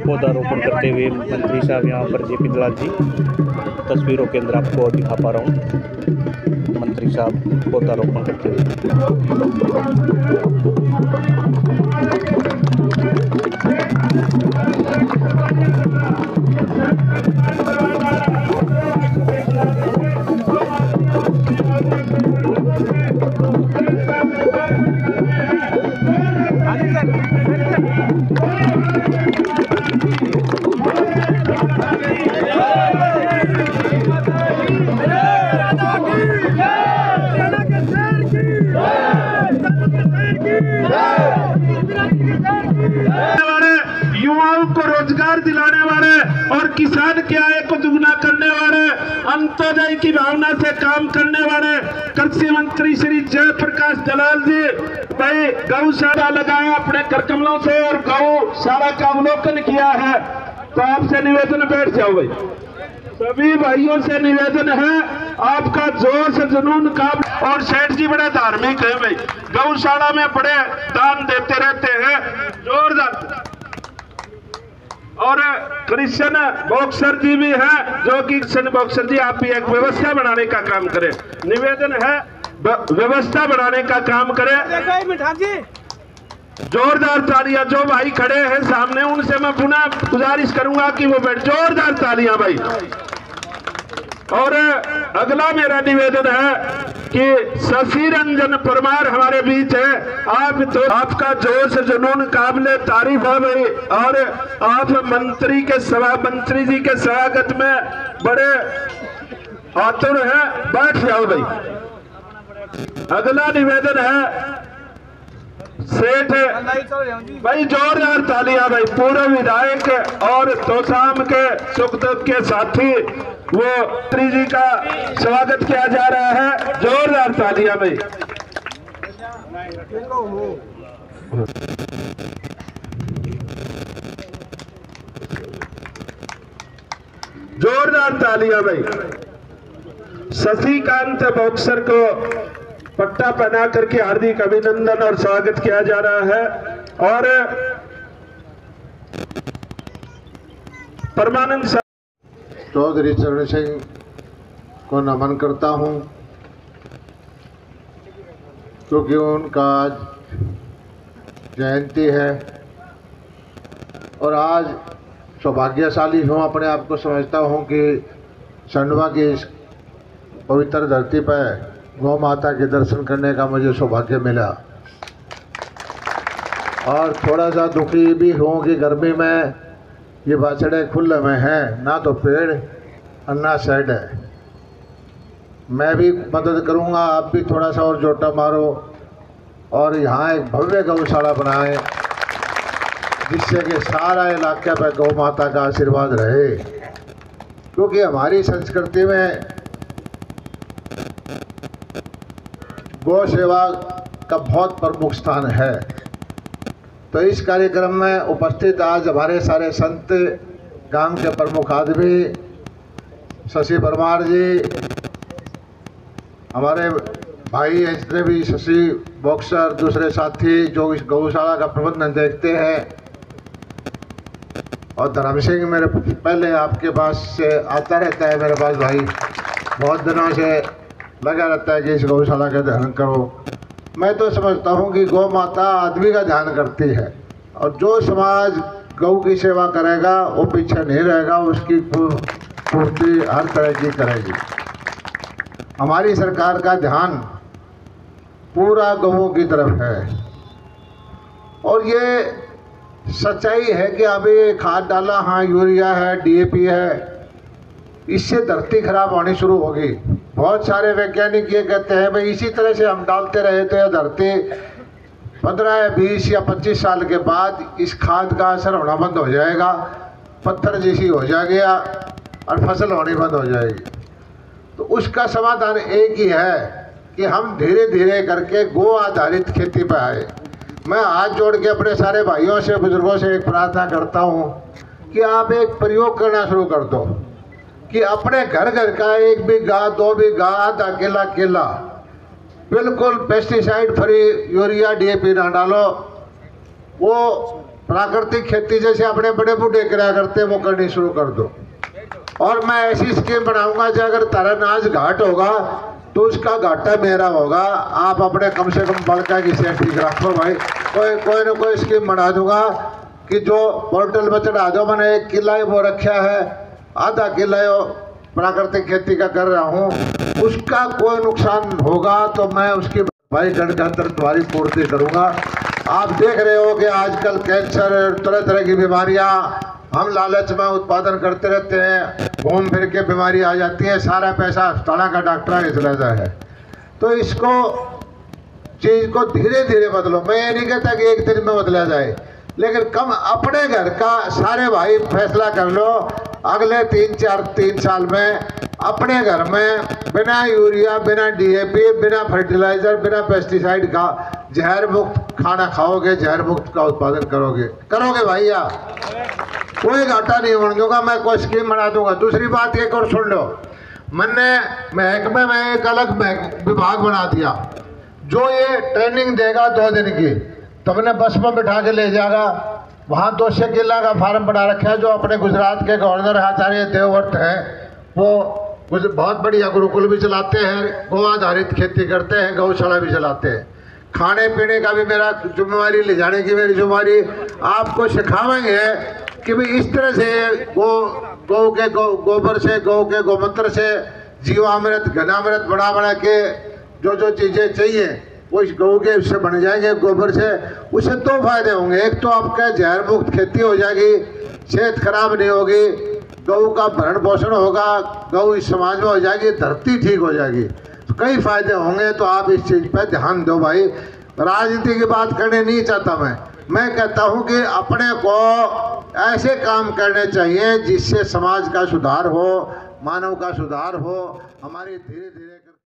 पौधारोपण करते हुए मंत्री साहब यहाँ पर जेपी दलाल जी, तस्वीरों के अंदर आपको दिखा पा रहा हूँ मंत्री साहब पौधारोपण करते हुए। युवाओं को रोजगार दिलाने वाले और किसान की आय को दुगना करने वाले, अंत्योदय की भावना से काम करने वाले कृषि मंत्री श्री जयप्रकाश दलाल जी भाई गौशाला लगाया अपने करकमलों से और गौशाला का अवलोकन किया है। तो आपसे निवेदन, बैठ जाओ भाई। सभी भाइयों से निवेदन है, आपका जोश जुनून काम, और सेठ जी बड़े धार्मिक है भाई, गौशाला में बड़े दान देते रहते हैं, जोरदार। और कृष्ण बॉक्सर जी भी हैं, जो कि कृष्ण बॉक्सर जी आप भी एक व्यवस्था बनाने का काम करें। निवेदन है व्यवस्था बनाने का काम करें। जोरदार तालियां। जो भाई खड़े हैं सामने उनसे मैं पुनः गुजारिश करूंगा कि वो बैठ, जोरदार तालियां भाई। और अगला मेरा निवेदन है कि शशि रंजन परमार हमारे बीच है। आप तो आपका जोश जुनून काबिले तारीफ है भाई, और आप मंत्री जी के स्वागत में बड़े आतुर हैं, बैठ जाओ भाई। अगला निवेदन है सेठ भाई, जोरदार तालियां भाई। पूर्व विधायक और तोसाम के सुख दुख के साथी वो मंत्री जी का स्वागत किया जा रहा है, जोरदार तालियां भाई। जोरदार तालियां भाई। शशिकांत बॉक्सर को पट्टा पहना करके हार्दिक अभिनंदन और स्वागत किया जा रहा है। और परमानंद चौधरी चरण सिंह को नमन करता हूं, क्योंकि उनका आज जयंती है और आज सौभाग्यशाली हूँ, अपने आप को समझता हूँ कि खंडवा की इस पवित्र धरती पर गौ माता के दर्शन करने का मुझे सौभाग्य मिला। और थोड़ा सा दुखी भी हूँ कि गर्मी में ये बाछड़े खुले में हैं, ना तो पेड़ और ना शेड है। मैं भी मदद करूँगा, आप भी थोड़ा सा और जोटा मारो और यहाँ एक भव्य गौशाला बनाएं, जिससे कि सारा इलाके पर गौ माता का आशीर्वाद रहे। क्योंकि हमारी संस्कृति में गौ सेवा का बहुत प्रमुख स्थान है। तो इस कार्यक्रम में उपस्थित आज हमारे सारे संत, गांव के प्रमुख आदमी, शशि परमार जी, हमारे भाई हैं जितने भी शशि बॉक्सर, दूसरे साथी जो इस गौशाला का प्रबंधन देखते हैं, और धर्म सिंह मेरे पहले आपके पास से आता रहता है, मेरे पास भाई बहुत दिनों से लगा रहता है कि इस गौशाला का ध्यान करो। मैं तो समझता हूँ कि गौ माता आदमी का ध्यान करती है, और जो समाज गौ की सेवा करेगा वो पीछे नहीं रहेगा, उसकी पूर्ति हर तरह की करेगी। हमारी सरकार का ध्यान पूरा गौओं की तरफ है, और ये सच्चाई है कि अभी खाद डाला, हाँ यूरिया है, DAP है, इससे धरती खराब होनी शुरू होगी। बहुत सारे वैज्ञानिक ये कहते हैं भाई इसी तरह से हम डालते रहे तो यह धरती 15 20 या 25 साल के बाद इस खाद का असर होना बंद हो जाएगा, पत्थर जैसी हो जाएगा और फसल होनी बंद हो जाएगी। तो उसका समाधान एक ही है कि हम धीरे धीरे करके गो आधारित खेती पर आए। मैं हाथ जोड़ के अपने सारे भाइयों से, बुजुर्गों से एक प्रार्थना करता हूँ कि आप एक प्रयोग करना शुरू कर दो कि अपने घर घर का 1 बीघा 2 बीघा आधा किला बिल्कुल पेस्टिसाइड फ्री यूरिया DAP ना डालो, वो प्राकृतिक खेती जैसे अपने बड़े बूढ़े किया करते वो करनी शुरू कर दो। और मैं ऐसी स्कीम बनाऊंगा जो अगर तारा नाज घाट होगा तो उसका घाटा मेरा होगा। आप अपने कम से कम बड़का की सेट ठीक रखो भाई। कोई ना कोई स्कीम बना दूंगा कि जो पोर्टल में चढ़ा दो। मैंने 1 किला वो रखा है, आधा किला प्राकृतिक खेती का कर रहा हूँ, उसका कोई नुकसान होगा तो मैं उसकी भाई गणतंत्र द्वारी पूर्ति करूँगा। आप देख रहे हो कि आजकल कैंसर तरह तरह की बीमारियाँ हम लालच में उत्पादन करते रहते हैं, घूम फिर के बीमारी आ जाती है, सारा पैसा अस्पताल का डॉक्टर चला है। तो इसको चीज़ को धीरे धीरे बदलो। मैं ये नहीं कहता कि एक दिन में बदला जाए, लेकिन कम अपने घर का सारे भाई फैसला कर लो अगले 3 साल में अपने घर में बिना यूरिया, बिना DAP, बिना फर्टिलाइजर, बिना पेस्टिसाइड का जहर मुक्त खाना खाओगे, जहर मुक्त का उत्पादन करोगे भैया, कोई घाटा नहीं होने दूंगा। मैं कोई स्कीम बना दूंगा। दूसरी बात एक और सुन लो, मैंने महकमे में एक अलग विभाग बना दिया जो ये ट्रेनिंग देगा 2 दिन की। तो मैंने बस में बिठा के ले जाएगा, वहाँ 200 किला का फार्म बना रखा है। जो अपने गुजरात के गवर्नर आचार्य देवव्रत हैं, वो बहुत बढ़िया गुरुकुल भी चलाते हैं, गौ आधारित खेती करते हैं, गौशाला भी चलाते हैं। खाने पीने का भी मेरा जिम्मेवारी, ले जाने की मेरी जिम्मेवारी। आपको सिखावेंगे कि भाई इस तरह से गौ के गोबर से, गौ के गोमूत्र से जीवामृत, घनामृत बना के जो चीज़ें चाहिए वो इस गौ के उससे बन जाएंगे, गोबर से। उससे 2 फायदे होंगे। एक तो आपका जहर मुक्त खेती हो जाएगी, सेहत खराब नहीं होगी, गौ का भरण पोषण होगा, गौ इस समाज में हो जाएगी, धरती ठीक हो जाएगी। तो कई फायदे होंगे। तो आप इस चीज़ पर ध्यान दो भाई। राजनीति की बात करने नहीं चाहता मैं कहता हूं कि अपने को ऐसे काम करने चाहिए जिससे समाज का सुधार हो, मानव का सुधार हो। हमारी धीरे धीरे